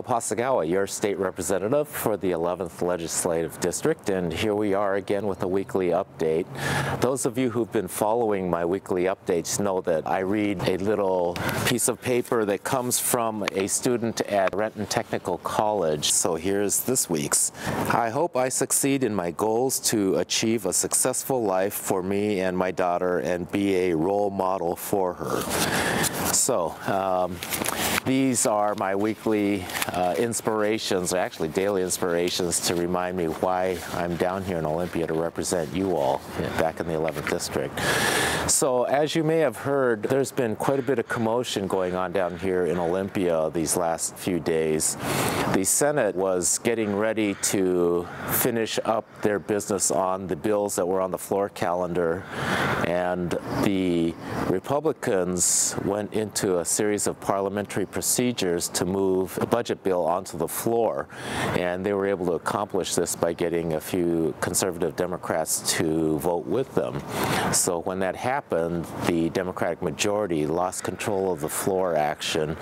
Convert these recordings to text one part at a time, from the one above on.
Bob Hasegawa, your state representative for the 11th Legislative District, and here we are again with a weekly update. Those of you who've been following my weekly updates know that I read a little piece of paper that comes from a student at Renton Technical College. So here's this week's. I hope I succeed in my goals to achieve a successful life for me and my daughter and be a role model for her. So, these are my weekly inspirations, or actually daily inspirations, to remind me why I'm down here in Olympia to represent you all back in the 11th District. So as you may have heard, there's been quite a bit of commotion going on down here in Olympia these last few days. The Senate was getting ready to finish up their business on the bills that were on the floor calendar, and the Republicans went into a series of parliamentary procedures to move a budget bill onto the floor, and they were able to accomplish this by getting a few conservative Democrats to vote with them. So when that happened, the Democratic majority lost control of the floor action,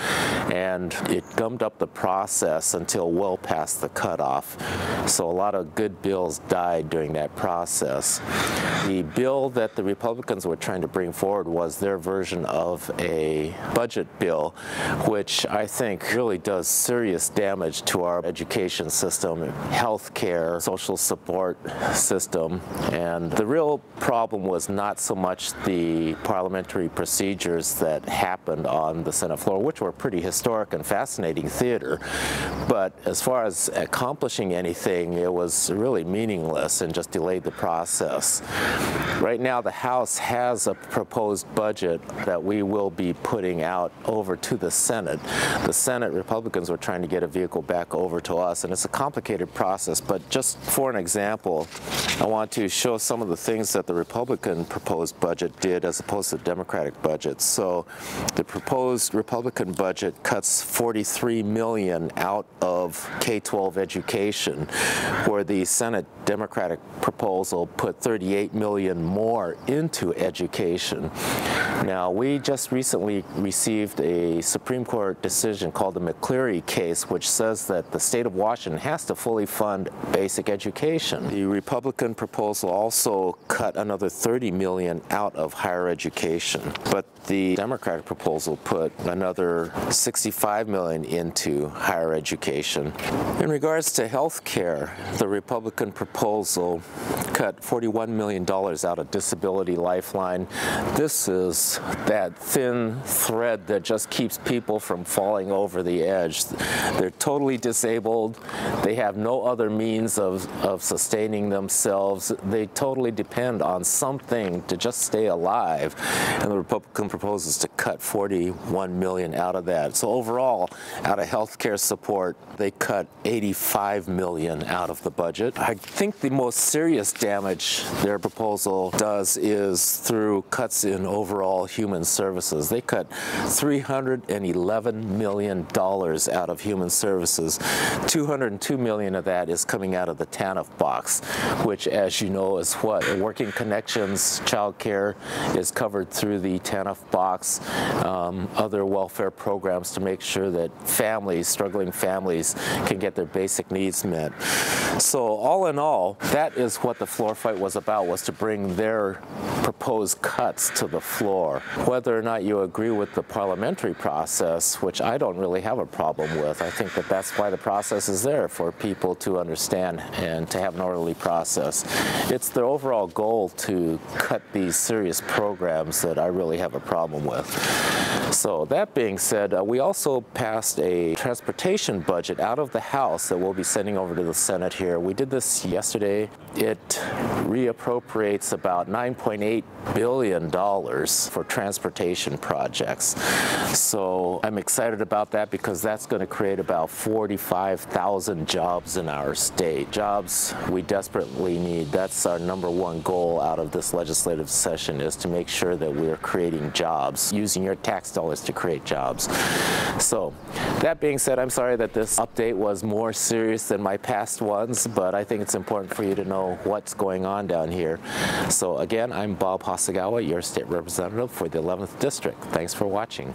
and it gummed up the process until well past the cutoff. So a lot of good bills died during that process. The bill that the Republicans were trying to bring forward was their version of a budget bill, which I think really does serious damage to our education system, health care, social support system. And the real problem was not so much the parliamentary procedures that happened on the Senate floor, which were pretty historic and fascinating theater, but as far as accomplishing anything, it was really meaningless and just delayed the process. Right now, the House has a proposed budget that we will be putting out over to the Senate. The Senate Republicans were trying to get a vehicle back over to us, and it's a complicated process, but just for an example, I want to show some of the things that the Republican proposed budget did as opposed to the Democratic budget. So the proposed Republican budget cuts $43 million out of K-12 education, where the Senate Democratic proposal put $38 million more into education. Now, we just recently received a Supreme Court decision called the McCleary case, which says that the state of Washington has to fully fund basic education. The Republican proposal also cut another $30 million out of higher education, but the Democratic proposal put another $65 million into higher education. In regards to health care, the Republican proposal cut $41 million out of Disability Lifeline. This is that thin thread that just keeps people from falling over the edge. They're totally disabled. They have no other means of sustaining themselves. They totally depend on something to just stay alive. And the Republican proposes to cut $41 million out of that. So overall, out of health care support, they cut $85 million out of the budget. I think the most serious damage their proposal does is through cuts in overall human services. They cut $311 million out of human services. $202 million of that is coming out of the TANF box, which, as you know, is what? Working Connections child care is covered through the TANF box, other welfare programs to make sure that families, struggling families, can get their basic needs met. So all in all, that is what the floor fight was about, was to bring their proposed cuts to the floor. Whether or not you agree with the parliamentary process, which I don't really have a problem with, I think that that's why the process is there, for people to understand and to have an orderly process. It's the overall goal to cut these serious programs that I really have a problem with. So that being said, we also passed a transportation budget out of the House that we'll be sending over to the Senate here. We did this yesterday. It reappropriates about $9.8 billion for transportation projects. So I'm excited about that because that's going to create about 45,000 jobs in our state. Jobs we desperately need. That's our #1 goal out of this legislative session, is to make sure that we're creating jobs, using your tax dollars to create jobs. So that being said, I'm sorry that this update was more serious than my past ones, but I think it's important for you to know what's going on down here. So again, I'm Bob Hasegawa, your state representative for the 11th District. Thanks for watching.